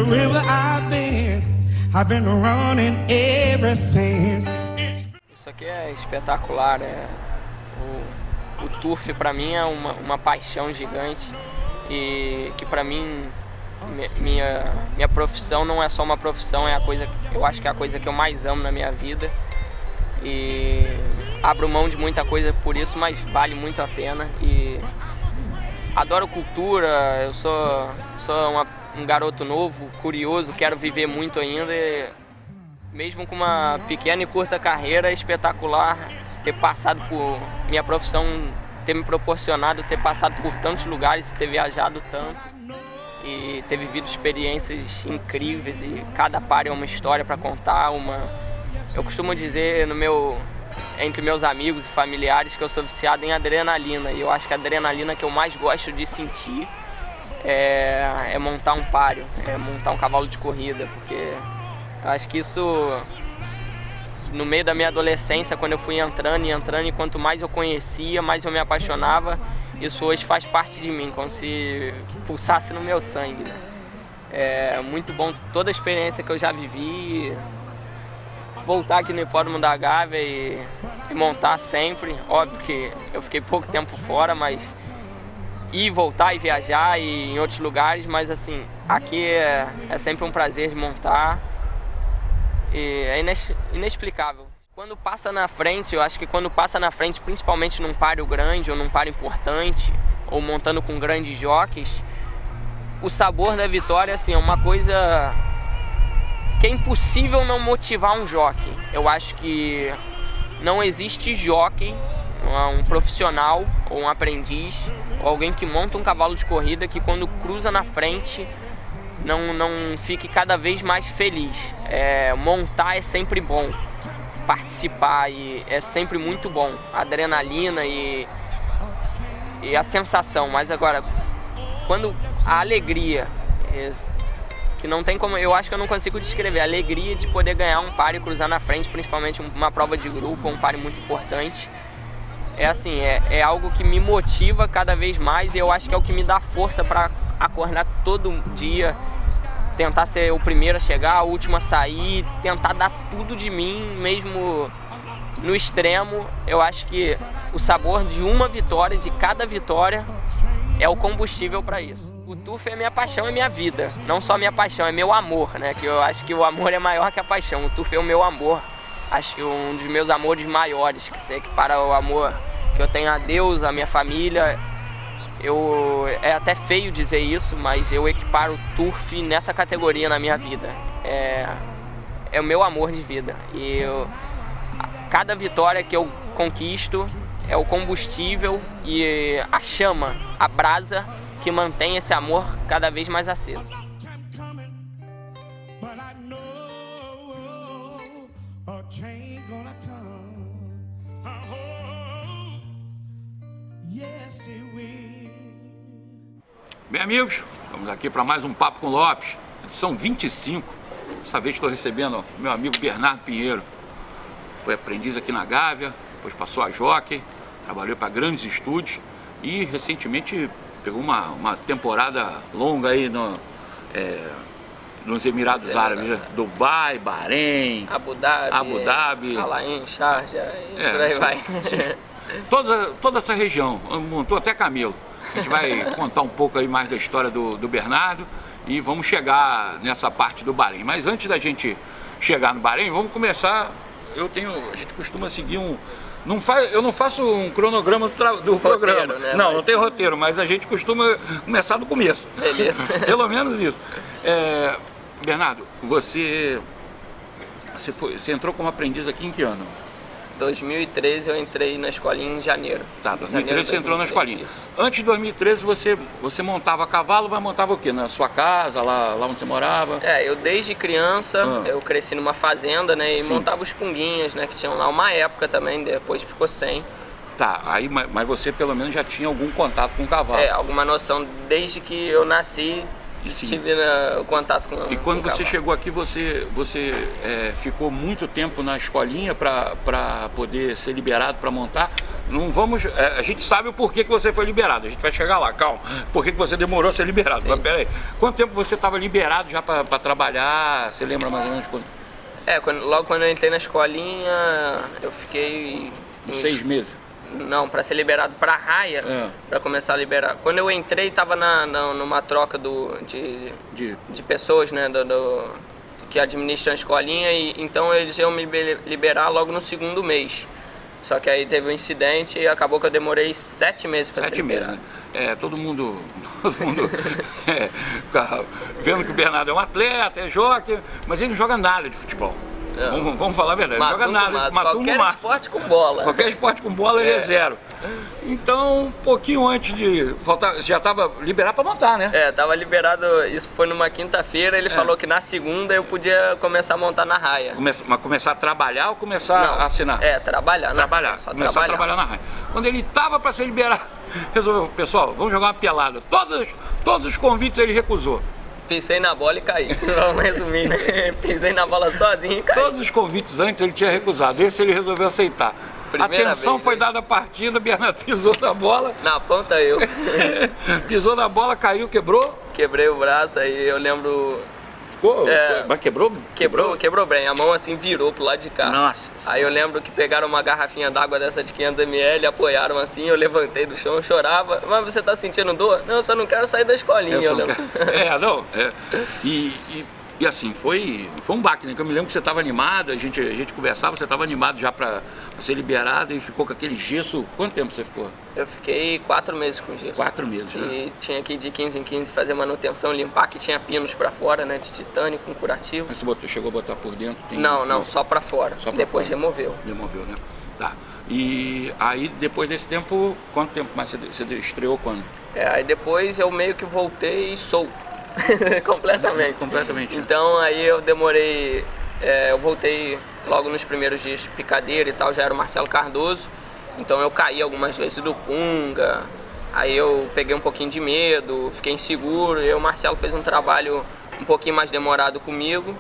the river I've been running ever since. Isso aqui é espetacular, o turf para mim é uma paixão gigante e que para mim minha profissão não é só uma profissão, eu acho que é a coisa que eu mais amo na minha vida e abro mão de muita coisa por isso, mas vale muito a pena e adoro cultura, eu sou um garoto novo, curioso, quero viver muito ainda e mesmo com uma pequena e curta carreira, é espetacular ter passado por minha profissão, ter me proporcionado ter passado por tantos lugares, ter viajado tanto e ter vivido experiências incríveis e cada par é uma história para contar. Eu costumo dizer entre meus amigos e familiares que eu sou viciado em adrenalina e eu acho que a adrenalina que eu mais gosto de sentir é montar um páreo, é montar um cavalo de corrida, porque eu acho que isso, no meio da minha adolescência, quando eu fui entrando e quanto mais eu conhecia, mais eu me apaixonava, isso hoje faz parte de mim, como se pulsasse no meu sangue, né? É muito bom toda a experiência que eu já vivi, voltar aqui no Hipódromo da Gávea e montar sempre. Óbvio que eu fiquei pouco tempo fora, mas ir, voltar e viajar e em outros lugares, mas assim, aqui é sempre um prazer de montar. E é inexplicável. Quando passa na frente, eu acho que quando passa na frente, principalmente num páreo grande ou num páreo importante, ou montando com grandes jockeys, o sabor da vitória assim, é uma coisa que é impossível não motivar um jockey. Eu acho que não existe jockey, um profissional ou um aprendiz, ou alguém que monta um cavalo de corrida que quando cruza na frente não fique cada vez mais feliz. Montar é sempre bom, participar é sempre muito bom, a adrenalina e a sensação, mas agora, quando a alegria, que não tem como, eu acho que eu não consigo descrever, a alegria de poder ganhar um páreo e cruzar na frente, principalmente uma prova de grupo, um páreo muito importante, é algo que me motiva cada vez mais e eu acho que é o que me dá força para acordar todo dia, tentar ser o primeiro a chegar, o último a sair, tentar dar tudo de mim, mesmo no extremo. Eu acho que o sabor de uma vitória, de cada vitória, é o combustível para isso. O turf é minha paixão, é minha vida, não só minha paixão, é meu amor, né? Que eu acho que o amor é maior que a paixão, o turf é o meu amor, acho que um dos meus amores maiores, que se equipara ao amor que eu tenho a Deus, a minha família. É até feio dizer isso, mas eu equiparo o turf nessa categoria na minha vida. É o meu amor de vida. E cada vitória que eu conquisto é o combustível e a chama, a brasa que mantém esse amor cada vez mais aceso. Bem, amigos, estamos aqui para mais um Papo com Lopes, edição 25. Dessa vez estou recebendo meu amigo Bernardo Pinheiro. Foi aprendiz aqui na Gávea, depois passou a jockey, trabalhou para grandes estúdios e recentemente pegou uma temporada longa aí nos Emirados Árabes, Dubai, Bahrein, Abu Dhabi, Al Ain, Sharjah e por aí vai. Toda essa região, montou até camelo. A gente vai contar um pouco aí mais da história do Bernardo e vamos chegar nessa parte do Bahrein. Mas antes da gente chegar no Bahrein, vamos começar. A gente costuma seguir eu não faço um cronograma do programa, né? Não tem roteiro, mas a gente costuma começar do começo. Beleza. Pelo menos isso. Bernardo, você entrou como aprendiz aqui em que ano? 2013 eu entrei na escolinha em janeiro. Tá, 2013 você entrou na escolinha. Antes de 2013 você montava cavalo, mas montava o quê? Na sua casa, lá onde você morava? Eu desde criança, eu cresci numa fazenda, né, e montava os punguinhas, né, que tinham lá uma época também, depois ficou sem. Tá, mas você pelo menos já tinha algum contato com o cavalo? Alguma noção desde que eu nasci. Tive o contato com E quando você chegou aqui, você ficou muito tempo na escolinha para poder ser liberado para montar? não vamos... a gente sabe o porquê que você foi liberado, a gente vai chegar lá, calma. Por que você demorou a ser liberado? Sim. Mas peraí, quanto tempo você estava liberado já para trabalhar? Você lembra mais ou menos quando? Logo quando eu entrei na escolinha, eu fiquei... 6 meses? Não, para ser liberado para raia, para começar a liberar. Quando eu entrei, estava numa troca de pessoas, né, que administram a escolinha, e então eles iam me liberar logo no segundo mês. Só que aí teve um incidente e acabou que eu demorei 7 meses para ser liberado. 7 meses, né? Todo mundo vendo que o Bernardo é um atleta, é jockey, mas ele não joga nada de futebol. Vamos falar a verdade, não joga nada, matou um máximo. Esporte com bola. Qualquer esporte com bola ele é zero. Então, um pouquinho antes de faltar, já estava liberado para montar, né? Tava liberado, isso foi numa quinta-feira, ele falou que na segunda eu podia começar a montar na raia. Mas começar a trabalhar ou começar a assinar? Trabalhar. Começar a trabalhar na raia. Quando ele estava para ser liberado, resolveu, pessoal, vamos jogar uma pelada. Todos os convites ele recusou. Pisei na bola e caí. Vamos resumir, né? Pisei na bola sozinho e caí. Todos os convites antes ele tinha recusado, esse ele resolveu aceitar. Atenção, foi dada a partida, Bernardo pisou na bola. Na ponta eu. Pisou na bola, caiu, quebrou? Quebrei o braço, aí eu lembro... Mas quebrou? Quebrou bem, a mão assim virou pro lado de cá. Nossa. Aí eu lembro que pegaram uma garrafinha d'água dessa de 500 ml, apoiaram assim, eu levantei do chão, chorava. Mas você tá sentindo dor? Não, eu só não quero sair da escolinha. E assim, foi um baque, né? Que eu me lembro que você estava animado, a gente conversava, você estava animado já para ser liberado e ficou com aquele gesso. Quanto tempo você ficou? Eu fiquei 4 meses com gesso. 4 meses, né? E tinha que ir de 15 em 15 fazer manutenção, limpar, que tinha pinos para fora, né? De titânio com curativo. Mas você chegou a botar por dentro? Não, só para fora. Depois fora. removeu. Removeu, né? Tá. E aí, depois desse tempo, quanto tempo mais você estreou quando? Aí depois eu meio que voltei solto. Completamente. Então aí eu demorei, eu voltei logo nos primeiros dias de picadeira e tal, já era o Marcelo Cardoso, então eu caí algumas vezes do punga, aí eu peguei um pouquinho de medo, fiquei inseguro, e o Marcelo fez um trabalho um pouquinho mais demorado comigo,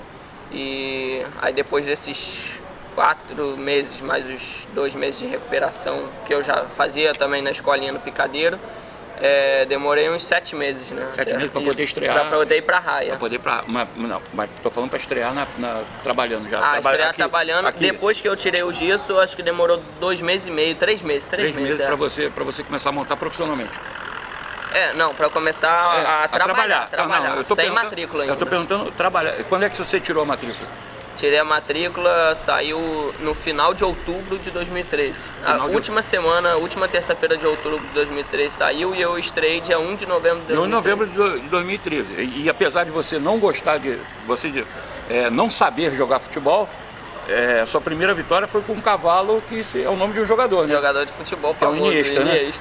e aí depois desses 4 meses, mais os 2 meses de recuperação que eu já fazia também na escolinha no picadeiro, demorei uns 7 meses, né? 7 meses para poder estrear. Para poder ir pra raia. Para poder ir pra... Não, mas tô falando para estrear trabalhando já. Estrear aqui, trabalhando. Aqui. Depois que eu tirei o gesso, acho que demorou 2 meses e meio, 3 meses. 3 meses para você começar a montar profissionalmente. Não, para começar a trabalhar. Não, eu tô sem matrícula ainda. Eu tô perguntando trabalhar. Quando é que você tirou a matrícula? Tirei a matrícula, saiu no final de outubro de 2013. Última terça-feira de outubro de 2013 saiu, e eu estreiei dia 1 de novembro de 2013. 1 de novembro de 2013. E apesar de você não gostar não saber jogar futebol, sua primeira vitória foi com um cavalo que é o nome de um jogador, né? Jogador de futebol, que é o Iniesta, né?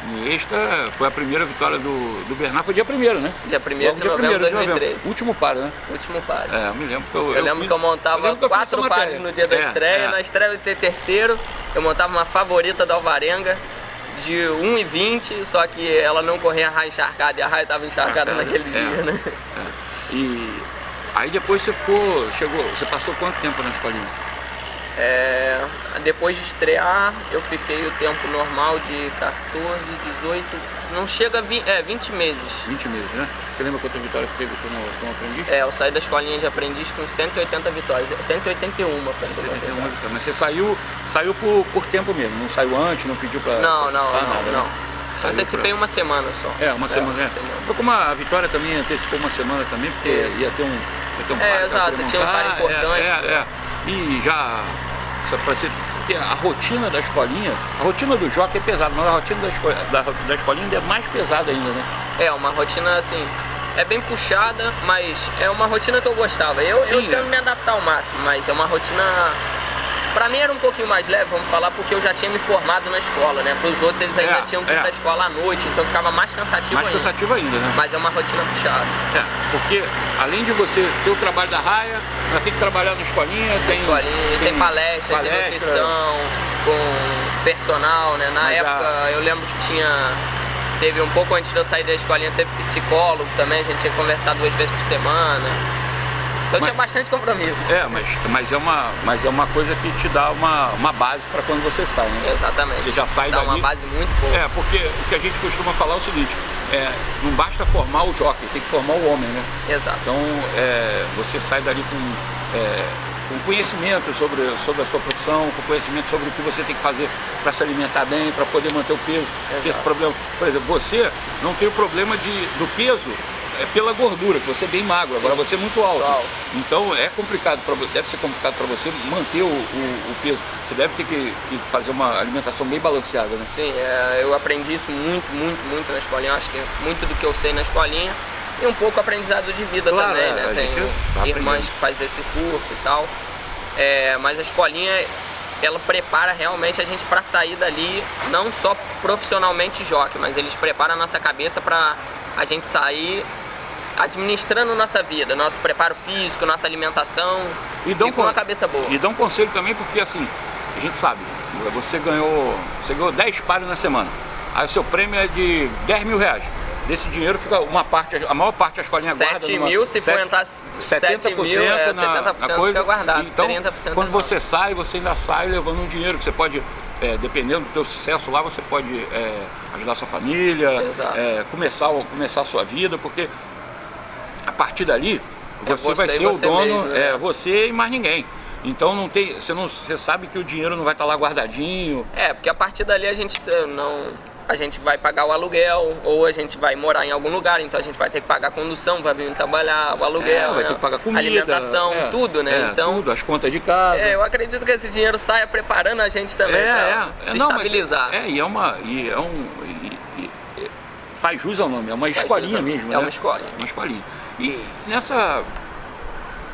Iniesta foi a primeira vitória do Bernardo, foi dia 1º, né? Dia 1º de novembro de 2013. Último par, né? Último par. Eu me lembro que eu lembro que eu montava 4 pares no dia da estreia. Na estreia eu ia ter terceiro, eu montava uma favorita da Alvarenga de 1,20, só que ela não corria raia encharcada, e a raia estava encharcada naquele dia, né? E aí depois você passou quanto tempo na escolinha? Depois de estrear, eu fiquei o tempo normal de 14, 18, não chega a 20 meses. 20 meses, né? Você lembra quantas vitórias você teve como aprendiz? Eu saí da escolinha de aprendiz com 180 vitórias, 181 para ser vitórias. Mas você saiu por tempo mesmo, não saiu antes, não pediu para Não. Né? Antecipei uma semana só. Uma semana. Foi como a Vitória também antecipou uma semana também, porque ia ter um par. Exato, tinha um par importante. E já, para você ter a rotina da escolinha, a rotina do jockey é pesada, mas a rotina da escolinha ainda é mais pesada ainda, né? Uma rotina assim, é bem puxada, mas é uma rotina que eu gostava. Eu tento me adaptar ao máximo, mas é uma rotina... Pra mim era um pouquinho mais leve, vamos falar, porque eu já tinha me formado na escola, né? Para os outros eles ainda tinham que ir pra escola à noite, então ficava mais cansativo ainda, né? Mas é uma rotina puxada. Porque além de você ter o trabalho da raia, você tem que trabalhar na escolinha, tem palestra de nutrição, com personal, né? Na época eu lembro que teve um pouco antes de eu sair da escolinha, teve psicólogo também, a gente tinha que conversar 2 vezes por semana. Então tinha bastante compromisso. Mas é uma coisa que te dá uma base para quando você sai, né? Exatamente. Você já sai dá dali. uma base muito boa. Porque o que a gente costuma falar é o seguinte, não basta formar o jockey, tem que formar o homem, né? Exato. Então você sai dali com conhecimento sobre a sua profissão, com conhecimento sobre o que você tem que fazer para se alimentar bem, para poder manter o peso. Esse problema, por exemplo, você não tem o problema do peso pela gordura, que você é bem magro, agora você é muito alto. Então deve ser complicado para você manter o peso. Você deve ter que fazer uma alimentação bem balanceada, né? Sim, eu aprendi isso muito na escolinha. Acho que muito do que eu sei na escolinha e um pouco aprendizado de vida também, né? Tem irmãs que fazem esse curso e tal. Mas a escolinha, ela prepara realmente a gente para sair dali, não só profissionalmente jockey, mas eles preparam a nossa cabeça para a gente sair administrando nossa vida, nosso preparo físico, nossa alimentação e com uma cabeça boa. E dá um conselho também, porque assim, a gente sabe, você ganhou 10 pares na semana, aí o seu prêmio é de 10 mil reais. Desse dinheiro fica a maior parte a escolinha guarda. 7 mil, se for entrar 7 mil, 70% coisa, fica guardado, então, 30% quando você sai, você ainda sai levando um dinheiro que você pode, dependendo do teu sucesso lá, você pode ajudar a sua família, começar a sua vida, porque a partir dali, você vai ser o dono, mesmo, né? você e mais ninguém. Então você sabe que o dinheiro não vai estar lá guardadinho. Porque a partir dali a gente vai pagar o aluguel, ou a gente vai morar em algum lugar, então a gente vai ter que pagar a condução, vai vir trabalhar, o aluguel, vai ter que pagar comida, alimentação, tudo, né? Então, tudo, as contas de casa. Eu acredito que esse dinheiro saia preparando a gente também para se estabilizar. Faz jus ao nome, é uma escolinha mesmo, né? É uma escolinha. Uma escolinha. E nessa...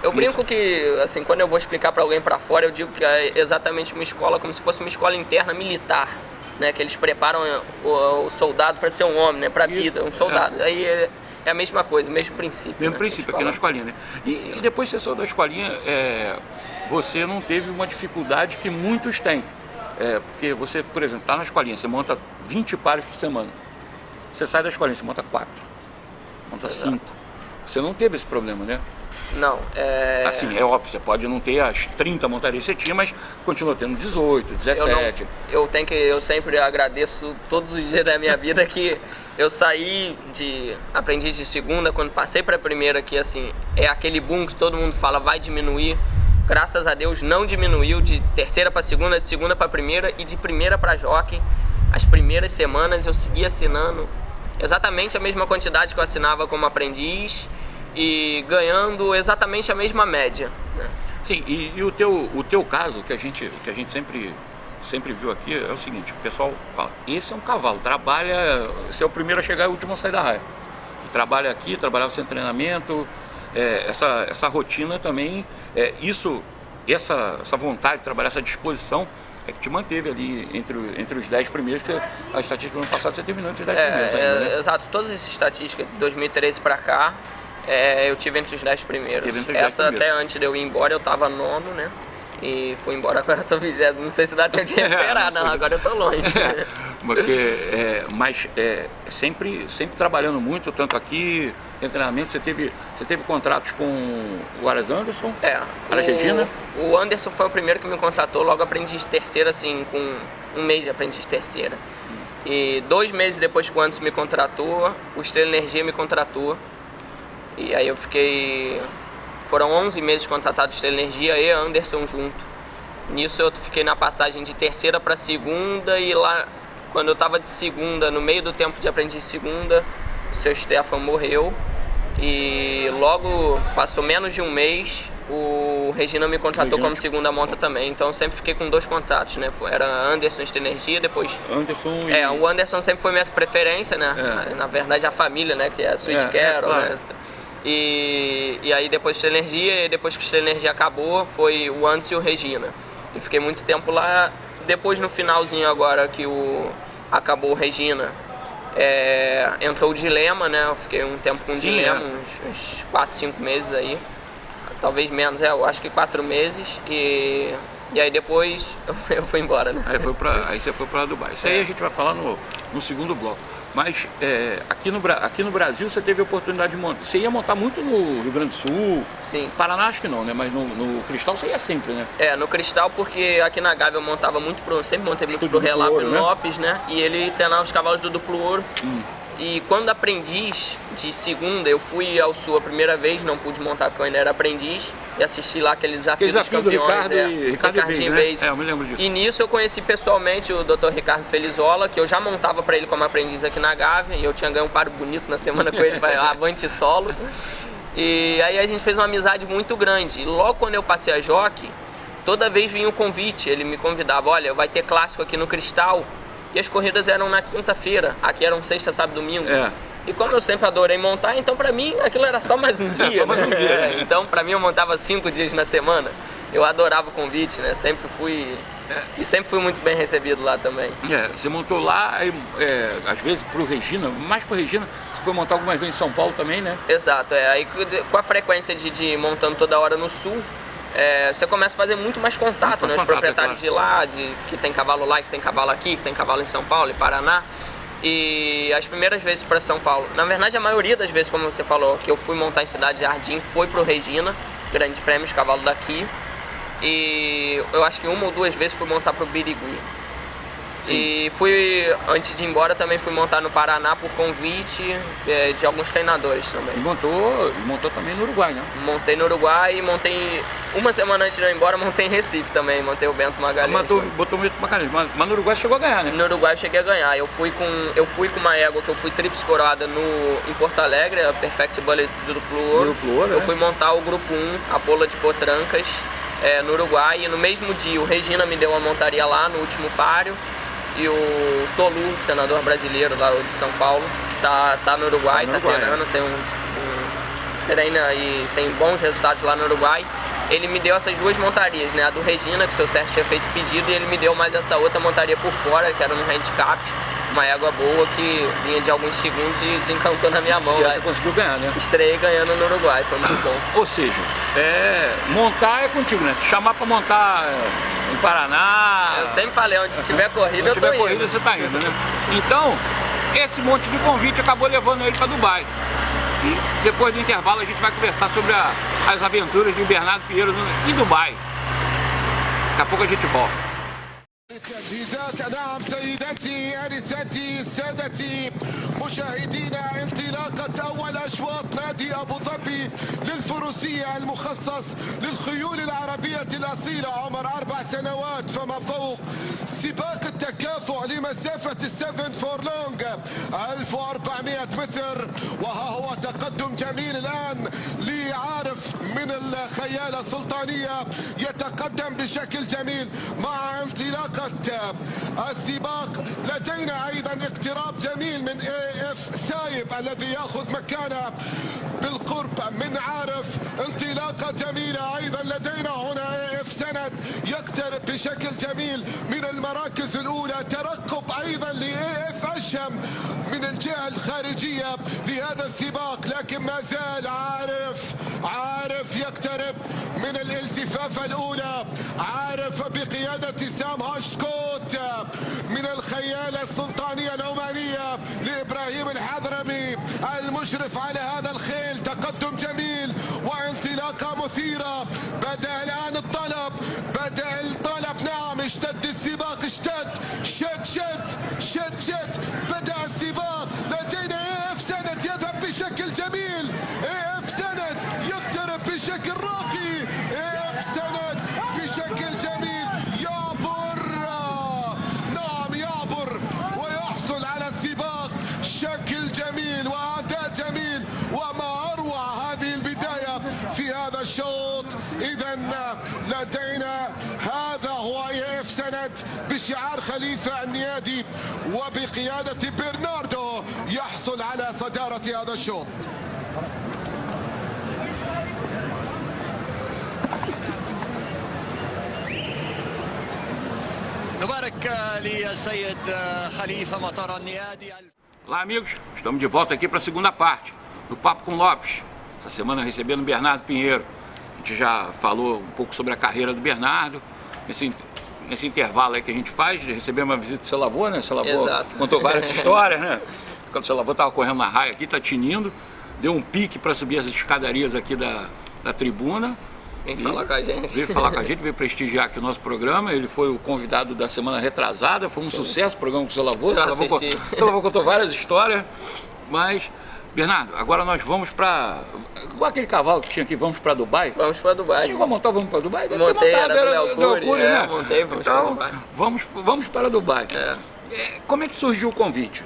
Eu brinco que, assim, quando eu vou explicar para alguém para fora, eu digo que é exatamente uma escola, como se fosse uma escola interna militar, né? Que eles preparam o soldado para ser um homem, né? Para a vida, um soldado. Aí é a mesma coisa, o mesmo princípio. Mesmo princípio aqui na escolinha, né? E depois que você saiu da escolinha, você não teve uma dificuldade que muitos têm. Porque você, por exemplo, está na escolinha, você monta 20 pares por semana. Você sai da escolinha, você monta 4, monta 5. Você não teve esse problema, né? Não, Assim, é óbvio, você pode não ter as 30 montarias que você tinha, mas continua tendo 18, 17. Eu sempre agradeço todos os dias da minha vida que eu saí de aprendiz de segunda, quando passei para a primeira, que assim, é aquele boom que todo mundo fala, vai diminuir. Graças a Deus não diminuiu, de terceira para segunda, de segunda para primeira e de primeira para jockey. As primeiras semanas eu segui assinando exatamente a mesma quantidade que eu assinava como aprendiz e ganhando exatamente a mesma média, né? Sim, e o teu caso, que a gente sempre viu aqui, é o seguinte, o pessoal fala, esse é um cavalo, você é o primeiro a chegar e o último a sair da raia. Trabalha aqui, trabalhava sem treinamento, essa rotina também, essa vontade de trabalhar, essa disposição, que te manteve ali entre os 10 primeiros, que a estatística do ano passado você terminou entre os 10 primeiros ainda, né? Exato, todas as estatísticas de 2013 para cá, eu tive entre os 10 primeiros. Essa até antes de eu ir embora, eu tava nono, né? E fui embora, agora eu tô 20º, não sei se dá tempo de recuperar, não, agora eu tô longe. Mas sempre trabalhando muito, tanto aqui, em treinamento, você teve contratos com o Aras Anderson? Aras Regina? O Anderson foi o primeiro que me contratou, logo aprendiz terceira, assim, com um mês de aprendiz terceira. E 2 meses depois que o Anderson me contratou, o Estrela Energia me contratou. E aí eu foram 11 meses contratados de Estrela Energia e Anderson junto. Nisso eu fiquei na passagem de terceira para segunda, e lá, quando eu estava de segunda, no meio do tempo de aprendiz segunda, o seu Stefan morreu. E logo, passou menos de um mês, o Regina me contratou como segunda monta também. Então eu sempre fiquei com 2 contratos, né? Era Anderson, Estrela Energia, depois... o Anderson sempre foi minha preferência, né? Na verdade a família, né? Que é a Sweet Carol, claro. Né? E aí depois Estrela Energia, e depois que Estrela Energia acabou, foi o Anderson e o Regina. E fiquei muito tempo lá. Depois no finalzinho agora que acabou o Regina, entrou o Dilema, né? Eu fiquei um tempo com o Dilema, uns 4, 5 meses aí. Talvez menos, eu acho que 4 meses. E aí depois eu fui embora, né? Aí você foi pra Dubai. Isso aí a gente vai falar no segundo bloco. Mas aqui no Brasil você teve a oportunidade de montar. Você ia montar muito no Rio Grande do Sul. Sim. Paraná acho que não, né? Mas no Cristal você ia sempre, né? No Cristal, porque aqui na Gávea eu montava muito sempre montei muito Estúdio pro Relap Duplo Ouro, né? Lopes, né? E ele treinava os cavalos do Duplo Ouro. E quando aprendiz de segunda, eu fui ao Sul a primeira vez, não pude montar porque eu ainda era aprendiz, e assisti lá aquele desafio dos campeões, Ricardo Reis, né? Eu me lembro disso. E nisso eu conheci pessoalmente o Dr. Ricardo Felizola, que eu já montava para ele como aprendiz aqui na Gávea, e eu tinha ganho um paro bonito na semana com ele, avante solo. E aí a gente fez uma amizade muito grande. E logo quando eu passei a jockey, toda vez vinha o convite, ele me convidava, olha, vai ter clássico aqui no Cristal. E as corridas eram na quinta-feira, aqui eram sexta, sábado e domingo. E como eu sempre adorei montar, então pra mim aquilo era só mais um dia. Só mais um dia, né? Então pra mim eu montava 5 dias na semana. Eu adorava o convite, né? Sempre fui... E sempre fui muito bem recebido lá também. Você montou lá, às vezes pro Regina, mais pro Regina, você foi montar algumas vezes em São Paulo também, né? Exato, aí com a frequência de montando toda hora no Sul, você começa a fazer muito mais contato, né? Os proprietários de lá, que tem cavalo lá, que tem cavalo aqui, que tem cavalo em São Paulo e Paraná. E as primeiras vezes para São Paulo, na verdade a maioria das vezes, como você falou, que eu fui montar em Cidade Jardim, foi pro Regina, Grande Prêmio de Cavalo daqui. E eu acho que 1 ou 2 vezes fui montar pro Birigui. Sim. E antes de ir embora, também fui montar no Paraná por convite de alguns treinadores também. E montou também no Uruguai, né? Montei no Uruguai e montei, uma semana antes de eu ir embora, montei em Recife também, montei o Bento Magalhães. Botou o Bento Magalhães, mas no Uruguai chegou a ganhar, né? No Uruguai eu cheguei a ganhar, eu fui com uma égua que eu fui tríplice coroada em Porto Alegre, a Perfect Bullet do Duplo Ouro. Eu fui montar o grupo 1, a Pola de Potrancas, no Uruguai, e no mesmo dia o Regina me deu uma montaria lá no último páreo. E o Tolu, treinador brasileiro lá de São Paulo, tá no Uruguai, tá treinando, treina e tem bons resultados lá no Uruguai. Ele me deu essas 2 montarias, né? A do Regina, que o seu Sérgio tinha feito pedido, e ele me deu mais essa outra montaria por fora, que era no handicap, uma égua boa que vinha de alguns segundos e desencantou na minha mão. E você conseguiu ganhar, né? Estreiei ganhando no Uruguai, foi muito bom. Ou seja, montar é contigo, né? Chamar pra montar em Paraná... Eu sempre falei, onde tiver corrida, onde tiver corrida, você tá indo, né? Então, esse monte de convite acabou levando ele pra Dubai. E depois do intervalo a gente vai conversar sobre as aventuras de Bernardo Pinheiro em Dubai. Daqui a pouco a gente volta. نعم سيداتي انساتي سادتي مشاهدينا انطلاقة اول اشواط نادي ابو ظبي للفروسية المخصص للخيول العربية الاصيلة عمر 4 سنوات فما فوق. سباق التكافؤ لمسافة السفن فورلونج 1400 متر، وها هو تقدم جميل الان لعارف من الخيالة السلطانية يتقدم بشكل جميل مع انطلاقة السباق. لدينا ايضا اقتراب جميل من اف سايب الذي ياخذ مكانه بالقرب من عارف. انطلاقه جميله ايضا لدينا هنا اف سند يقترب بشكل جميل من المراكز الاولى. ترقب ايضا لاف اشهم من الجهه الخارجيه لهذا السباق، لكن ما زال عارف يقترب من الالتفافه الاولى. عارف بقياده سام هاشكوت من الخيالة السلطانية العمانية لإبراهيم الحضرمي المشرف على هذا الخيل. تقدم جميل وانطلاقة مثيرة. بدأ الآن الطلب، نعم اشتد السباق، شد بدأ السباق. لدينا اف سند يذهب بشكل جميل، اف سند يقترب بشكل راقي، اف سند بشكل جميل يعبر ويحصل على السباق. شكل جميل وأداء جميل، وما أروع هذه البداية في هذا الشوط. إذا لدينا هذا هو اف سند بشعار خليفة النيادي وبقيادة برناردو يحصل على صدارة هذا الشوط. نبارك للسيد خليفة مطار النيادي. Olá amigos, estamos de volta aqui para a segunda parte do Papo com Lopes. Essa semana recebendo o Bernardo Pinheiro. A gente já falou um pouco sobre a carreira do Bernardo. Nesse intervalo aí que a gente faz, recebemos uma visita do seu avô, né? Seu avô contou várias histórias, né? quando o seu avô estava correndo na raia aqui, tá tinindo, deu um pique para subir as escadarias aqui da tribuna. Vem falar com a gente. Veio falar com a gente, veio prestigiar aqui o nosso programa. Ele foi o convidado da semana retrasada, foi um sucesso o programa com o seu avô. O seu avô contou várias histórias, mas... Bernardo, agora nós vamos para... Igual aquele cavalo que tinha aqui, vamos para Dubai? Vamos para Dubai. Chegou a montar, vamos para Dubai? Montei, era do Léo Cury, né? Montei, vamos então, para Dubai. Vamos para Dubai. É. Como é que surgiu o convite?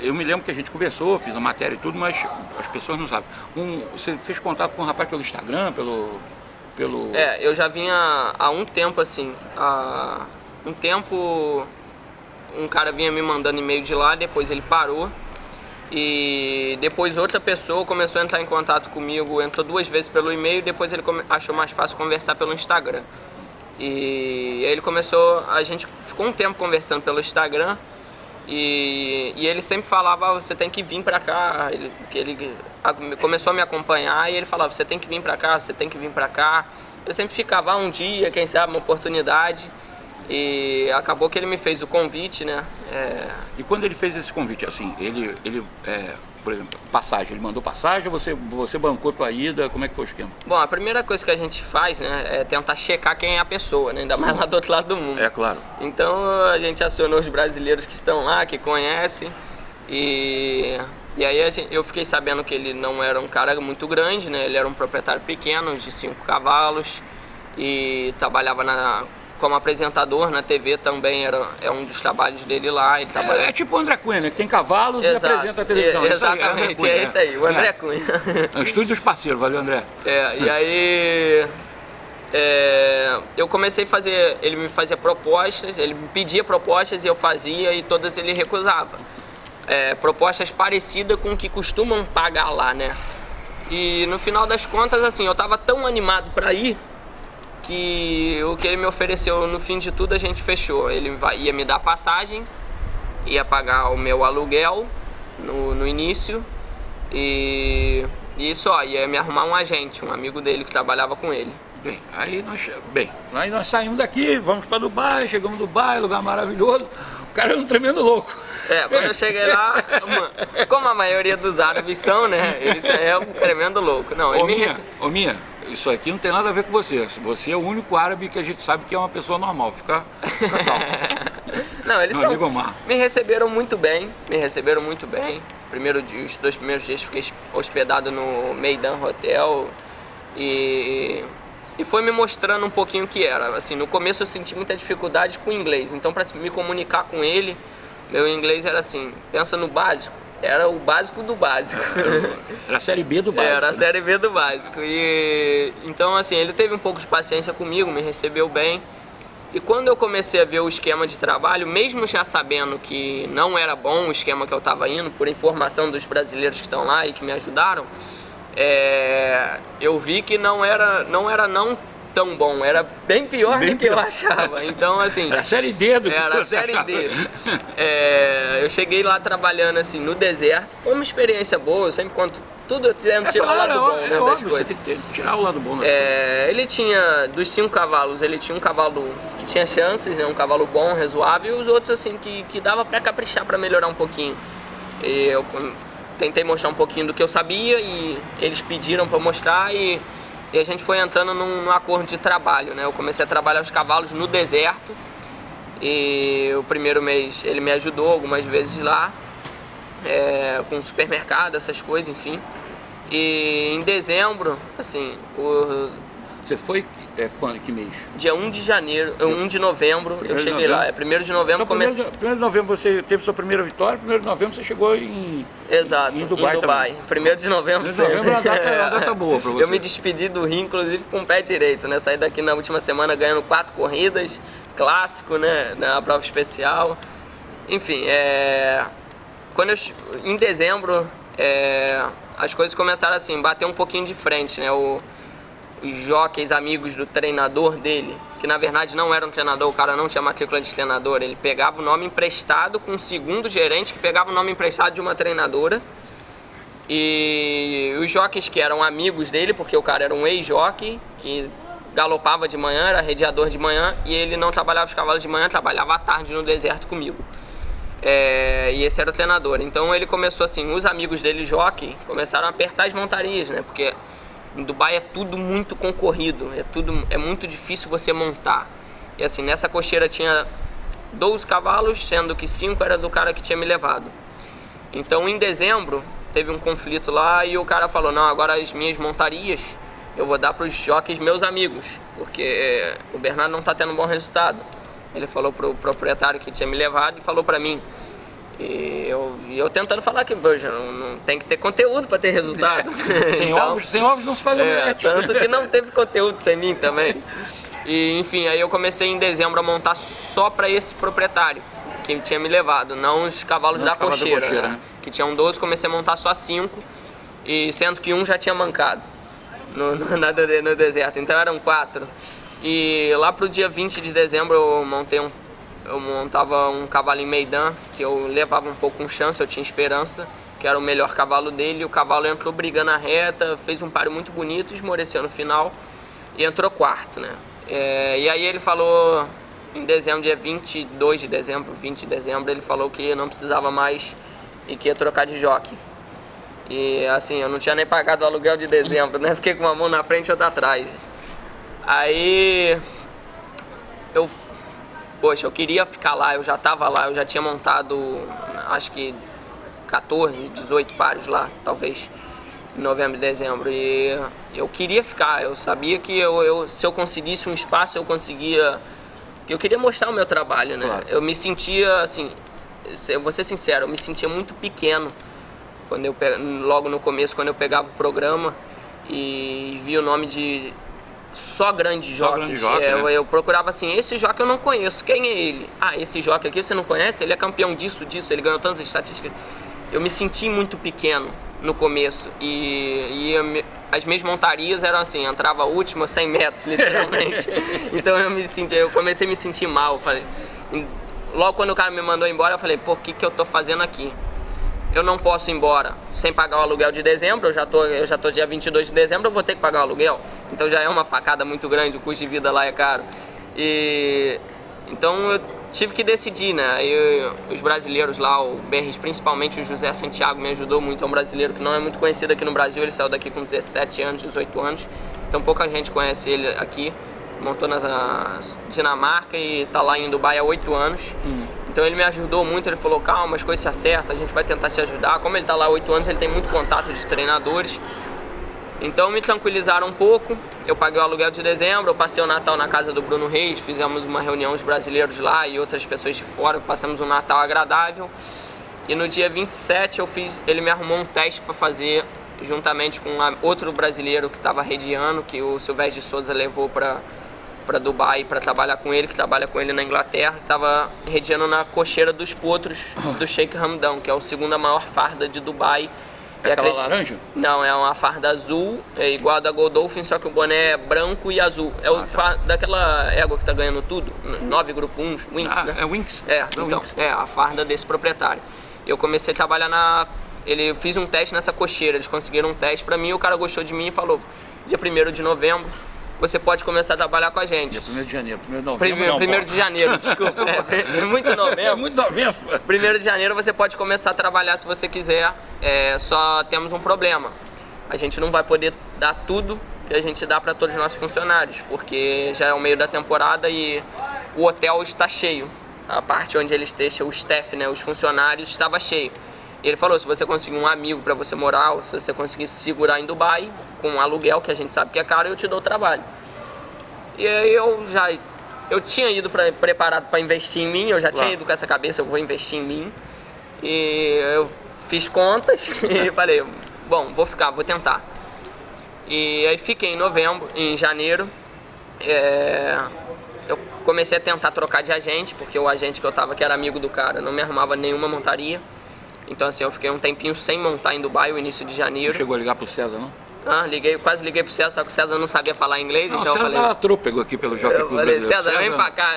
Eu me lembro que a gente conversou, fiz a matéria e tudo, mas as pessoas não sabem. Você fez contato com um rapaz pelo Instagram, pelo... eu já vinha há um tempo assim, um cara vinha me mandando e-mail de lá, depois ele parou. E depois outra pessoa começou a entrar em contato comigo, entrou 2 vezes pelo e-mail, depois ele achou mais fácil conversar pelo Instagram. E aí a gente ficou um tempo conversando pelo Instagram e ele sempre falava, você tem que vir pra cá, ele começou a me acompanhar e ele falava, você tem que vir pra cá, você tem que vir pra cá. Eu sempre ficava um dia, quem sabe, uma oportunidade. E acabou que ele me fez o convite, né? E quando ele fez esse convite, assim, por exemplo, passagem, ele mandou passagem, você bancou tua ida, como é que foi o esquema? Bom, a primeira coisa que a gente faz, né, é tentar checar quem é a pessoa, né? Ainda mais lá do outro lado do mundo. É, claro. Então a gente acionou os brasileiros que estão lá, que conhecem, e aí eu fiquei sabendo que ele não era um cara muito grande, né? Ele era um proprietário pequeno, de 5 cavalos, e trabalhava como apresentador na TV também, é um dos trabalhos dele lá. Ele É tipo o André Cunha, né? Que tem cavalos e apresenta a televisão. Exatamente, é isso aí, o André Cunha. É o estúdio dos parceiros, valeu, André. E aí eu comecei a fazer, ele me fazia propostas, ele me pedia propostas e eu fazia e todas ele recusava. Propostas parecidas com o que costumam pagar lá, né? E no final das contas, assim, eu tava tão animado para ir, que o que ele me ofereceu no fim de tudo a gente fechou. Ele ia me dar passagem, ia pagar o meu aluguel no início e só, ia me arrumar um agente, um amigo dele que trabalhava com ele. Bem, aí nós saímos daqui, vamos para Dubai, chegamos em Dubai, lugar maravilhoso. O cara é um tremendo louco. Quando eu cheguei lá, como a maioria dos árabes são, né? Ele é um tremendo louco. Não, Minha, isso aqui não tem nada a ver com você. Você é o único árabe que a gente sabe que é uma pessoa normal. Fica calmo. Não, eles me receberam muito bem. Os 2 primeiros dias fiquei hospedado no Meidan Hotel e foi me mostrando um pouquinho o que era. Assim, no começo eu senti muita dificuldade com o inglês, então para me comunicar com ele, meu inglês era assim, pensa no básico, era o básico do básico. Era a série B do básico. Era a série B do básico. E então assim, ele teve um pouco de paciência comigo, me recebeu bem. E quando eu comecei a ver o esquema de trabalho, mesmo já sabendo que não era bom o esquema que eu estava indo, por informação dos brasileiros que estão lá e que me ajudaram, eu vi que não era tão bom, era bem pior do que eu achava. Então, assim, era a série D do que era a série D. Eu cheguei lá trabalhando assim no deserto, foi uma experiência boa, eu sempre conto tudo, tentando tirar o lado bom, né, das coisas. Você tem que tirar o lado bom. Ele tinha, dos 5 cavalos, ele tinha um cavalo que tinha chances, né, um cavalo bom, razoável, e os outros assim que dava pra caprichar, pra melhorar um pouquinho. Eu tentei mostrar um pouquinho do que eu sabia e eles pediram pra eu mostrar e a gente foi entrando num acordo de trabalho, né? Eu comecei a trabalhar os cavalos no deserto e o primeiro mês ele me ajudou algumas vezes lá, com supermercado, essas coisas, enfim. E em dezembro, assim, Você foi quando? Que mês? Dia 1 de janeiro, 1 de novembro eu cheguei lá. 1º de novembro comecei. 1º de novembro você teve sua primeira vitória, 1º de novembro você chegou em Dubai. 1º de novembro sempre. 1º de novembro é uma data boa pra você. Eu me despedi do Rio, inclusive, com o pé direito, né? Saí daqui na última semana ganhando 4 corridas, clássico, né? Na prova especial. Enfim, em dezembro, as coisas começaram assim, bater um pouquinho de frente, né? Os jockeys amigos do treinador dele, que na verdade não era um treinador, o cara não tinha matrícula de treinador, ele pegava o nome emprestado com um segundo gerente que pegava o nome emprestado de uma treinadora. E os jockeys que eram amigos dele, porque o cara era um ex-jockey que galopava de manhã, era arrediador de manhã, e ele não trabalhava os cavalos de manhã, trabalhava à tarde no deserto comigo. E esse era o treinador. Então ele começou assim, os amigos dele, jockey, começaram a apertar as montarias, né? Porque em Dubai é tudo muito concorrido, é muito difícil você montar. E assim, nessa cocheira tinha 12 cavalos, sendo que 5 era do cara que tinha me levado. Então em dezembro teve um conflito lá e o cara falou, não, agora as minhas montarias eu vou dar para os jockeys meus amigos, porque o Bernardo não está tendo um bom resultado. Ele falou pro proprietário que tinha me levado e falou para mim. E eu tentando falar que poxa, não tem que ter conteúdo para ter resultado. Sem, então, sem ovos não se faz omelete. Tanto que não teve conteúdo sem mim também. E enfim, aí eu comecei em dezembro a montar só para esse proprietário que tinha me levado, não os cavalos da cocheira, né? Que tinham 12, comecei a montar só 5, e sendo que um já tinha mancado no deserto, então eram 4. E lá pro dia 20 de dezembro eu montava um cavalo em Meidan, que eu levava um pouco com chance, eu tinha esperança, que era o melhor cavalo dele. O cavalo entrou brigando a reta, fez um páreo muito bonito, esmoreceu no final e entrou quarto, né? E aí ele falou, em dezembro, dia 22 de dezembro, 20 de dezembro, ele falou que não precisava mais e que ia trocar de jockey. E assim, eu não tinha nem pagado o aluguel de dezembro, né? Fiquei com uma mão na frente e outra atrás. Aí eu queria ficar lá, eu já estava lá, eu já tinha montado acho que 14, 18 pares lá, talvez, em novembro e dezembro. E eu queria ficar, eu sabia que se eu conseguisse um espaço, eu queria mostrar o meu trabalho, né? Claro. Eu me sentia, assim, eu vou ser sincero, eu me sentia muito pequeno logo no começo, quando eu pegava o programa e via o nome de só grande jockey, né? Eu procurava assim, esse jockey eu não conheço, quem é ele? Ah, esse jockey aqui você não conhece? Ele é campeão disso, ele ganhou tantas estatísticas. Eu me senti muito pequeno no começo e as minhas montarias eram assim, entrava a última 100 metros, literalmente. Então eu comecei a me sentir mal. Logo quando o cara me mandou embora, eu falei, pô, o que eu tô fazendo aqui? Eu não posso ir embora sem pagar o aluguel de dezembro, eu já tô dia 22 de dezembro, eu vou ter que pagar o aluguel. Então já é uma facada muito grande, o custo de vida lá é caro. Então eu tive que decidir, né? Aí os brasileiros lá, o Berris, principalmente o José Santiago, me ajudou muito. É um brasileiro que não é muito conhecido aqui no Brasil, ele saiu daqui com 17 anos, 18 anos. Então pouca gente conhece ele aqui. Montou na Dinamarca e tá lá em Dubai há 8 anos. Então ele me ajudou muito, ele falou, calma, as coisas se acertam, a gente vai tentar te ajudar. Como ele tá lá há 8 anos, ele tem muito contato de treinadores. Então me tranquilizaram um pouco, eu paguei o aluguel de dezembro, eu passei o Natal na casa do Bruno Reis, fizemos uma reunião os brasileiros lá e outras pessoas de fora, passamos um Natal agradável. E no dia 27 ele me arrumou um teste para fazer, juntamente com outro brasileiro que estava rediando, que o Silvestre de Souza levou para Dubai para trabalhar com ele, que trabalha com ele na Inglaterra, que estava rediando na cocheira dos potros do Sheikh Hamdan, que é a segunda maior farda de Dubai. É aquela laranja? Não, é uma farda azul, é igual a da Godolphin, só que o boné é branco e azul. É daquela égua que tá ganhando tudo, 9 grupo 1, Winx, né? É Winx? Então, é a farda desse proprietário. Eu comecei a trabalhar eu fiz um teste nessa cocheira, eles conseguiram um teste pra mim, o cara gostou de mim e falou, dia 1º de novembro, você pode começar a trabalhar com a gente. Dia 1º de janeiro, 1º de novembro. 1º de janeiro, desculpa. Muito novembro. É muito novembro. 1º de janeiro você pode começar a trabalhar se você quiser. Só temos um problema. A gente não vai poder dar tudo que a gente dá para todos os nossos funcionários, porque já é o meio da temporada e o hotel está cheio. A parte onde eles deixam o staff, né, os funcionários, estava cheio. E ele falou, se você conseguir um amigo para você morar, ou se você conseguir se segurar em Dubai, com um aluguel, que a gente sabe que é caro, eu te dou trabalho. E aí eu tinha ido preparado para investir em mim, eu já tinha ido com essa cabeça, eu vou investir em mim. E eu fiz contas e falei, bom, vou tentar. E aí fiquei em janeiro, eu comecei a tentar trocar de agente, porque o agente que eu tava, que era amigo do cara, não me arrumava nenhuma montaria. Então assim, eu fiquei um tempinho sem montar em Dubai, o início de janeiro. Não chegou a ligar pro César, não? Quase liguei pro César, só que o César não sabia falar inglês, não, então o César eu falei... trôpego aqui pelo Jockey Club brasileiro. César, vem pra cá.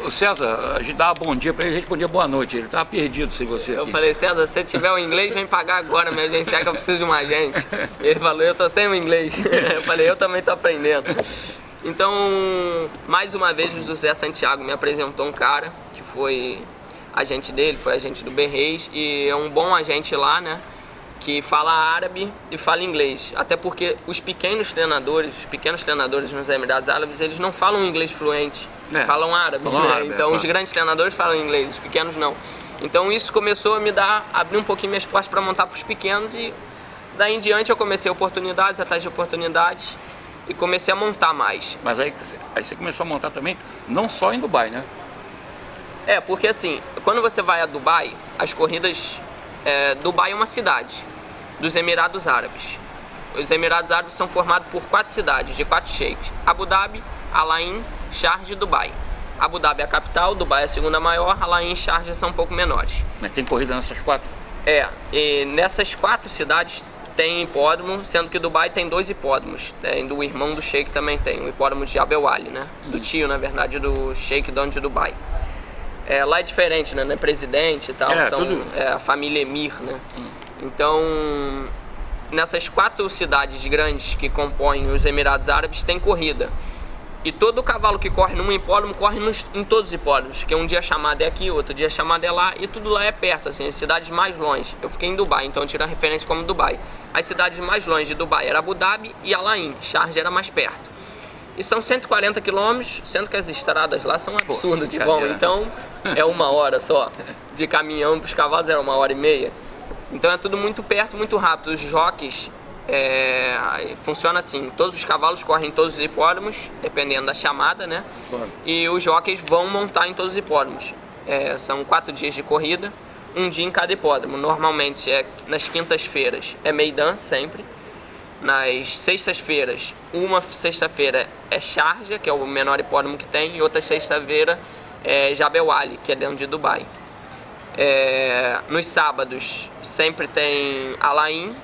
O César, a gente dava bom dia pra ele, a gente respondia boa noite, ele tava perdido sem você aqui. Eu falei, César, se tiver o inglês, vem pagar agora, me agenciar que eu preciso de um agente. Ele falou, eu tô sem o inglês. Eu falei, eu também tô aprendendo. Então, mais uma vez, o José Santiago me apresentou um cara, que foi agente dele, foi agente do Berreis, e é um bom agente lá, né? Que fala árabe e fala inglês. Até porque os pequenos treinadores nos Emirados Árabes, eles não falam inglês fluente, falam árabe, né? Então os grandes treinadores falam inglês, os pequenos não. Então isso começou a me abrir um pouquinho minhas portas para montar para os pequenos, e daí em diante eu comecei oportunidades atrás de oportunidades e comecei a montar mais. Mas aí você começou a montar também, não só em Dubai, né? Porque assim, quando você vai a Dubai, as corridas... Dubai é uma cidade dos Emirados Árabes. Os Emirados Árabes são formados por 4 cidades, de 4 sheiks: Abu Dhabi, Al Ain, Sharjah e Dubai. Abu Dhabi é a capital, Dubai é a segunda maior, Al Ain e Sharjah são um pouco menores. Mas tem corrida nessas 4? E nessas 4 cidades tem hipódromo, sendo que Dubai tem 2 hipódromos. Tem do irmão do sheik também tem, o hipódromo de Abel Ali, né? Do tio, na verdade, do sheik dono de Dubai. Lá é diferente, né? Não é presidente e tal, a família Emir, né? Então, nessas 4 cidades grandes que compõem os Emirados Árabes tem corrida. E todo cavalo que corre num hipódromo corre em todos os hipódromos, que um dia a chamada é aqui, outro dia a chamada é lá, e tudo lá é perto, assim, as cidades mais longe. Eu fiquei em Dubai, então eu tiro a referência como Dubai. As cidades mais longe de Dubai era Abu Dhabi e Al Ain, Sharjah era mais perto. E são 140 quilômetros, sendo que as estradas lá são absurdas de bom. Então é 1 hora só. De caminhão para os cavalos era 1h30. Então é tudo muito perto, muito rápido. Os jockeys funciona assim: todos os cavalos correm em todos os hipódromos, dependendo da chamada, né? E os jockeys vão montar em todos os hipódromos. São 4 dias de corrida, 1 dia em cada hipódromo. Normalmente nas quintas-feiras é Meidan, sempre. Nas sextas-feiras, uma sexta-feira é Sharjah, que é o menor hipódromo que tem, e outra sexta-feira é Jabal Ali, que é dentro de Dubai. Nos sábados sempre tem Al Ain,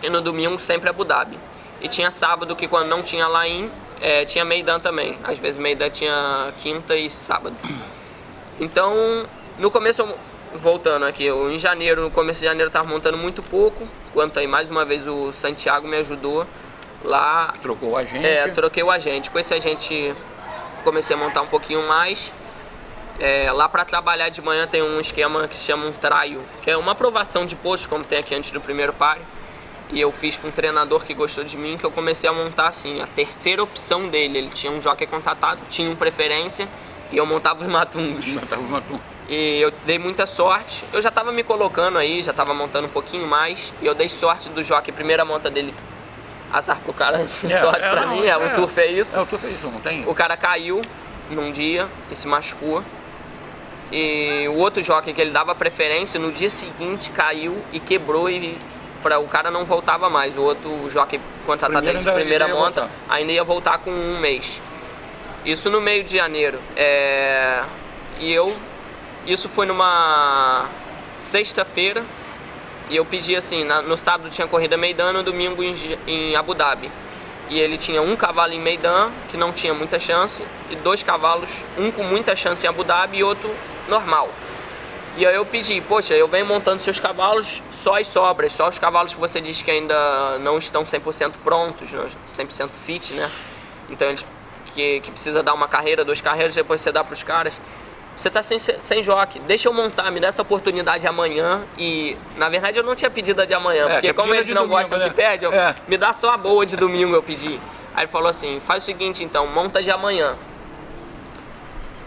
e no domingo sempre Abu Dhabi. E tinha sábado que, quando não tinha Al Ain, tinha Meidan também. Às vezes Meidan tinha quinta e sábado. Então, no começo, voltando aqui, no começo de janeiro eu estava montando muito pouco. Quanto aí, mais uma vez, o Santiago me ajudou lá. Trocou o agente? Troquei o agente. Com esse agente comecei a montar um pouquinho mais. Lá para trabalhar de manhã tem um esquema que se chama um trial, que é uma aprovação de posto, como tem aqui antes do primeiro páreo. E eu fiz para um treinador que gostou de mim, que eu comecei a montar assim, a terceira opção dele. Ele tinha um jockey contratado, tinha preferência, e eu montava os matungos. E eu dei muita sorte. Eu já estava me colocando aí, já estava montando um pouquinho mais. E eu dei sorte do jockey. Primeira monta dele, azar pro cara, sorte pra mim. O Turf é isso. O Turf é isso, não tem? O cara caiu num dia e se machucou. E o outro jockey que ele dava preferência, no dia seguinte caiu e quebrou, e o cara não voltava mais. O outro jockey contratado dele de primeira monta ainda ia voltar com 1 mês. Isso no meio de janeiro. Isso foi numa sexta-feira, e eu pedi assim, no sábado tinha corrida Meidan, no domingo em Abu Dhabi. E ele tinha 1 cavalo em Meidan, que não tinha muita chance, e 2 cavalos, um com muita chance em Abu Dhabi e outro normal. E aí eu pedi, poxa, eu venho montando seus cavalos, só as sobras, só os cavalos que você diz que ainda não estão 100% prontos, 100% fit, né? Então eles que precisa dar uma carreira, 2 carreiras, depois você dá para os caras. Você tá sem jockey, deixa eu montar, me dá essa oportunidade amanhã. E na verdade eu não tinha pedido a de amanhã, porque como eles não gostam que pede, me dá só a boa de domingo, eu pedi. Aí ele falou assim, faz o seguinte então, monta de amanhã.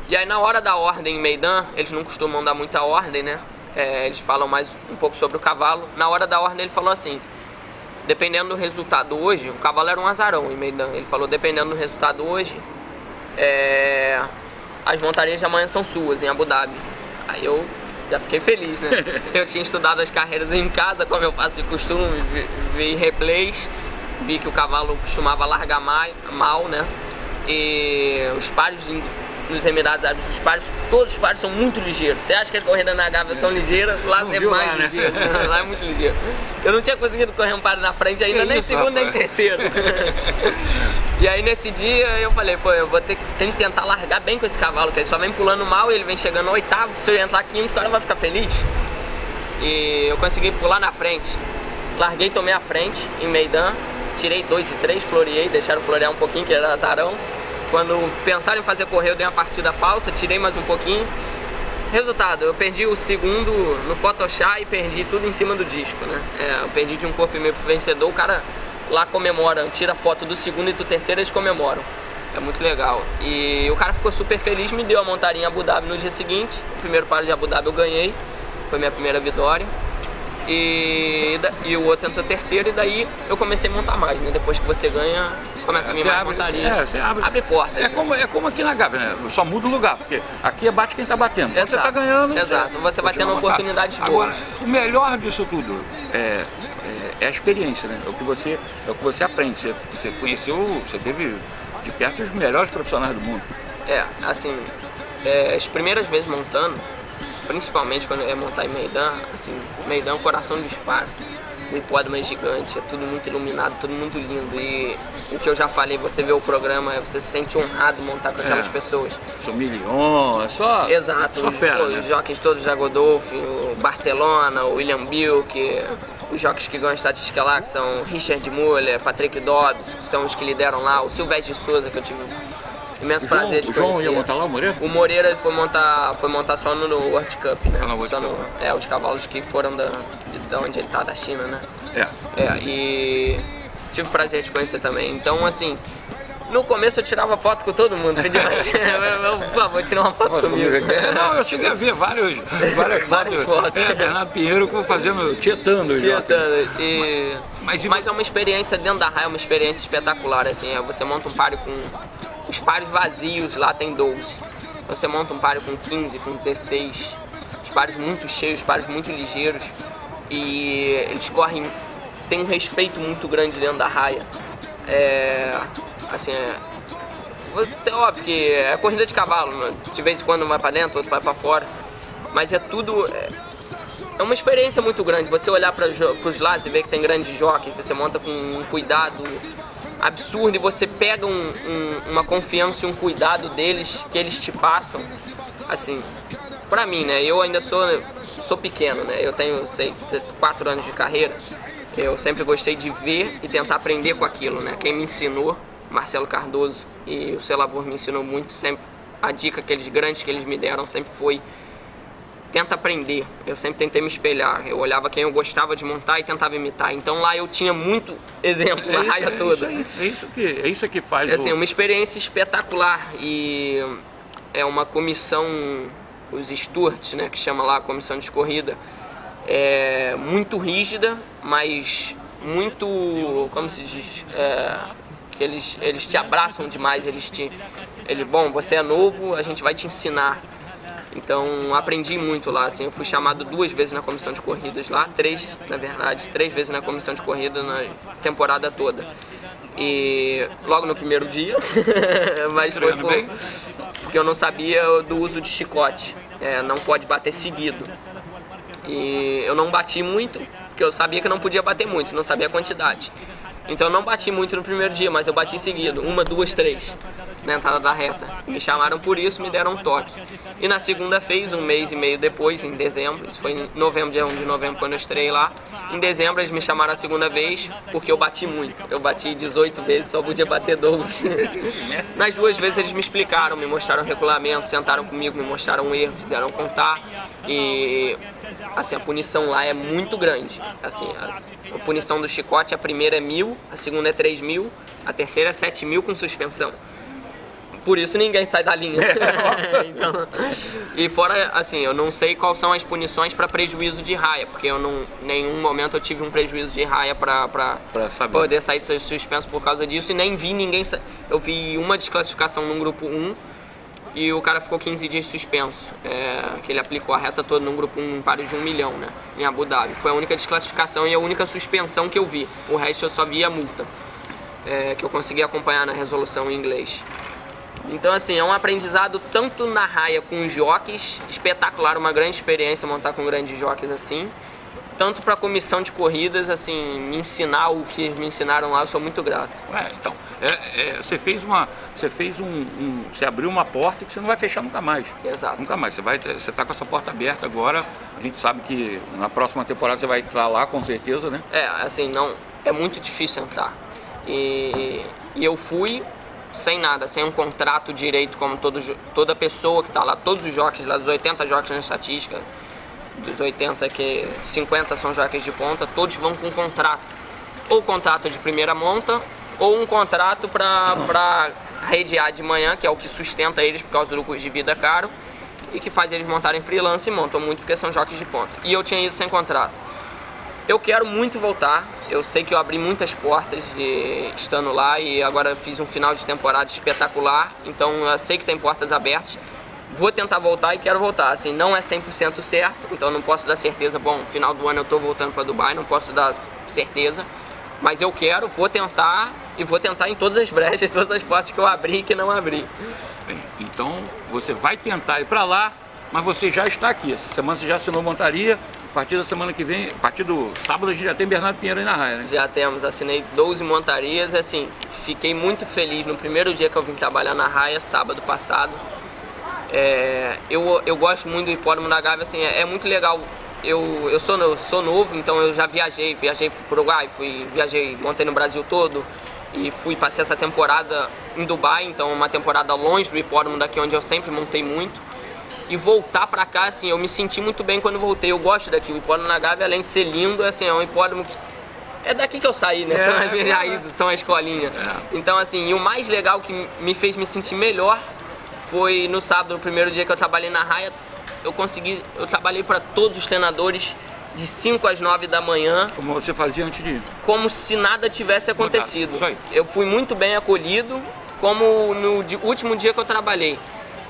E aí na hora da ordem em Meidan, eles não costumam dar muita ordem, né? Eles falam mais um pouco sobre o cavalo. Na hora da ordem ele falou assim, dependendo do resultado hoje, o cavalo era um azarão em Meidan. Ele falou, dependendo do resultado hoje, as montarias de amanhã são suas, em Abu Dhabi. Aí eu já fiquei feliz, né? Eu tinha estudado as carreiras em casa, como eu faço de costume, vi replays, vi que o cavalo costumava largar mal, né? E os páreos nos Emirados Árabes, todos os páreos são muito ligeiros. Você acha que as corridas na Gávea são ligeiras? Lá é mais ligeiro, lá é muito ligeiro. Eu não tinha conseguido correr um páreo na frente ainda, nem segundo nem terceiro. E aí nesse dia eu falei, pô, eu vou ter que tentar largar bem com esse cavalo, que ele só vem pulando mal e ele vem chegando no 8º, se eu entrar 5º, o cara vai ficar feliz. E eu consegui pular na frente. Larguei, tomei a frente em Meidan, tirei 2 e 3, floreei, deixaram florear um pouquinho, que era azarão. Quando pensaram em fazer correr, eu dei uma partida falsa, tirei mais um pouquinho. Resultado, eu perdi o segundo no Photoshop e perdi tudo em cima do disco, né? Eu perdi de um corpo e meio pro vencedor, o cara lá comemora, tira foto do segundo e do terceiro, eles comemoram. É muito legal. E o cara ficou super feliz, me deu a montaria em Abu Dhabi no dia seguinte. O primeiro par de Abu Dhabi eu ganhei, foi minha primeira vitória. E o outro entrou terceiro, e daí eu comecei a montar mais, né? Depois que você ganha, começa a vir mais montarias. Abre portas. É como aqui na Gávea, né? Só muda o lugar, porque aqui é bate quem tá batendo. Quando você tá ganhando, exato. Você vai tendo oportunidades boas. Agora, o melhor disso tudo é a experiência, né? É o que você aprende. Você conheceu, você teve de perto os melhores profissionais do mundo. As primeiras vezes montando, principalmente quando eu ia montar em Meydan, assim, Meydan é o coração do espaço, o hipódromo é gigante, é tudo muito iluminado, tudo muito lindo, e o que eu já falei, você vê o programa, você se sente honrado montar com aquelas pessoas. São milhões, é só... Exato, só fera, os né? jockeys todos da Godolphin, o Barcelona, o William Bilk, os jockeys que ganham estatística lá, que são Richard Muller, Patrick Dobbs, que são os que lideram lá, o Silvestre de Souza, que eu tive imenso prazer de conhecer. O João conhecer. ia montar lá, o Moreira? O Moreira ele foi montar só no World Cup, né? no World Cup. Os cavalos que foram da onde ele tá, da China, né? E tive o prazer de conhecer também. Então, assim, no começo eu tirava foto com todo mundo, por favor, tira uma foto comigo. Não, eu cheguei a ver várias fotos. Bernardo Pinheiro tietando. Mas é uma experiência dentro da raia, é uma experiência espetacular, assim, você monta um páreo com... Os páreos vazios lá tem 12. Você monta um páreo com 15, com 16. Os páreos muito cheios, os páreos muito ligeiros. E eles correm... Tem um respeito muito grande dentro da raia. Óbvio que é corrida de cavalo, né? De vez em quando um vai pra dentro, outro vai pra fora. Mas é tudo... É uma experiência muito grande. Você olhar pros lados e ver que tem grandes jockeys, você monta com um cuidado absurdo, e você pega uma confiança e um cuidado deles, que eles te passam, assim, pra mim, né, eu ainda sou pequeno, né, eu tenho, 4 anos de carreira, eu sempre gostei de ver e tentar aprender com aquilo, né, quem me ensinou, Marcelo Cardoso e o Celavor me ensinou muito, sempre, a dica que eles me deram sempre foi: tenta aprender. Eu sempre tentei me espelhar. Eu olhava quem eu gostava de montar e tentava imitar. Então lá eu tinha muito exemplo na raia toda. É isso que faz. Assim, uma experiência espetacular. E é uma comissão, os Stewards, né, que chama lá a comissão de corrida, muito rígida, mas muito, como se diz, que eles te abraçam demais. Bom, você é novo, a gente vai te ensinar. Então aprendi muito lá, assim, eu fui chamado 2 vezes na comissão de corridas lá, 3 vezes na comissão de corrida na temporada toda. E logo no primeiro dia, mas foi porque eu não sabia do uso de chicote, não pode bater seguido. E eu não bati muito, porque eu sabia que não podia bater muito, não sabia a quantidade. Então eu não bati muito no primeiro dia, mas eu bati seguido, 1, 2, 3, na entrada da reta. Me chamaram por isso, me deram um toque. E na segunda vez, 1 mês e meio depois, em dezembro, isso foi em novembro, dia 1 de novembro, quando eu estrei lá. Em dezembro eles me chamaram a segunda vez, porque eu bati muito. Eu bati 18 vezes, só podia bater 12. Nas 2 vezes eles me explicaram, me mostraram o regulamento, sentaram comigo, me mostraram o erro, fizeram contar. E assim, a punição lá é muito grande. Assim, a punição do chicote, a primeira é 1.000, a segunda é 3.000, a terceira é 7.000 com suspensão. Por isso ninguém sai da linha. Então, e fora, assim, eu não sei quais são as punições para prejuízo de raia, porque eu não, em nenhum momento eu tive um prejuízo de raia para poder sair suspenso por causa disso, e nem vi ninguém. Eu vi uma desclassificação num grupo 1 e o cara ficou 15 dias suspenso, que ele aplicou a reta toda num grupo 1, um páreo de 1 milhão, né, em Abu Dhabi. Foi a única desclassificação e a única suspensão que eu vi. O resto eu só vi a multa, que eu consegui acompanhar na resolução em inglês. Então, assim, é um aprendizado tanto na raia com os jockeys, espetacular, uma grande experiência montar com grandes jockeys assim, tanto para a comissão de corridas, assim, me ensinar o que me ensinaram lá, eu sou muito grato. Então, você abriu uma porta que você não vai fechar nunca mais. Exato. Nunca mais, você tá com essa porta aberta agora, a gente sabe que na próxima temporada você vai entrar lá, com certeza, né? Assim, não, é muito difícil entrar. E eu fui, sem nada, sem um contrato direito como toda pessoa que está lá, todos os jockeys lá, dos 80 jockeys na estatística, dos 80 que 50 são jockeys de ponta, todos vão com contrato, ou contrato de primeira monta, ou um contrato para redear de manhã, que é o que sustenta eles por causa do custo de vida caro, e que faz eles montarem freelance e montam muito porque são jockeys de ponta. E eu tinha ido sem contrato. Eu quero muito voltar, eu sei que eu abri muitas portas estando lá e agora fiz um final de temporada espetacular, então eu sei que tem portas abertas. Vou tentar voltar e quero voltar, assim, não é 100% certo, então não posso dar certeza, bom, final do ano eu tô voltando para Dubai, não posso dar certeza, mas eu quero, vou tentar e vou tentar em todas as brechas, todas as portas que eu abri e que não abri. Bem, então você vai tentar ir para lá, mas você já está aqui, essa semana você já assinou montaria. A partir da semana que vem, a partir do sábado, a gente já tem Bernardo Pinheiro aí na raia, né? Já temos, assinei 12 montarias, assim, fiquei muito feliz no primeiro dia que eu vim trabalhar na raia, sábado passado. Eu gosto muito do hipódromo da Gávea, assim, é muito legal. Eu sou novo, então eu já viajei pro Uruguai, viajei, montei no Brasil todo e passei essa temporada em Dubai, então uma temporada longe do hipódromo daqui onde eu sempre montei muito. E voltar pra cá, assim, eu me senti muito bem quando voltei, eu gosto daqui, o hipódromo da Gávea, além de ser lindo, assim, é um hipódromo que... É daqui que eu saí, né? São as minhas raízes, são a escolinha. Então, assim, e o mais legal que me fez me sentir melhor foi no sábado, no primeiro dia que eu trabalhei na raia, eu trabalhei para todos os treinadores de 5 às 9 da manhã. Como você fazia antes de ir? Como se nada tivesse acontecido. Isso aí. Eu fui muito bem acolhido, como no último dia que eu trabalhei.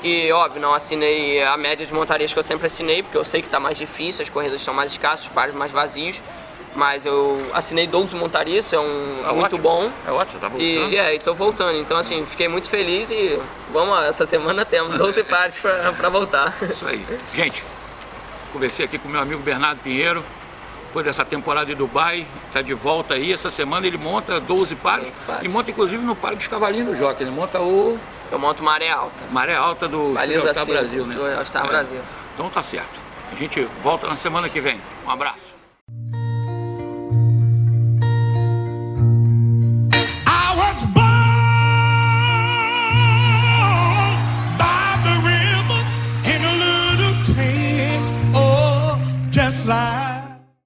E, óbvio, não assinei a média de montarias que eu sempre assinei, porque eu sei que está mais difícil, as corridas estão mais escassas, os pares mais vazios. Mas eu assinei 12 montarias, isso é muito ótimo. bom. É ótimo, tá voltando. E tô voltando, então assim, fiquei muito feliz e vamos, essa semana temos 12 pares para voltar. Isso aí. Gente, conversei aqui com meu amigo Bernardo Pinheiro, depois dessa temporada de Dubai, tá de volta aí, essa semana ele monta 12 pares, e monta inclusive no par dos cavalinhos do Jockey, ele monta o... Eu monto Maré Alta. Maré Alta do All-Star Brasil, né? Do All-Star Brasil. Então tá certo. A gente volta na semana que vem. Um abraço.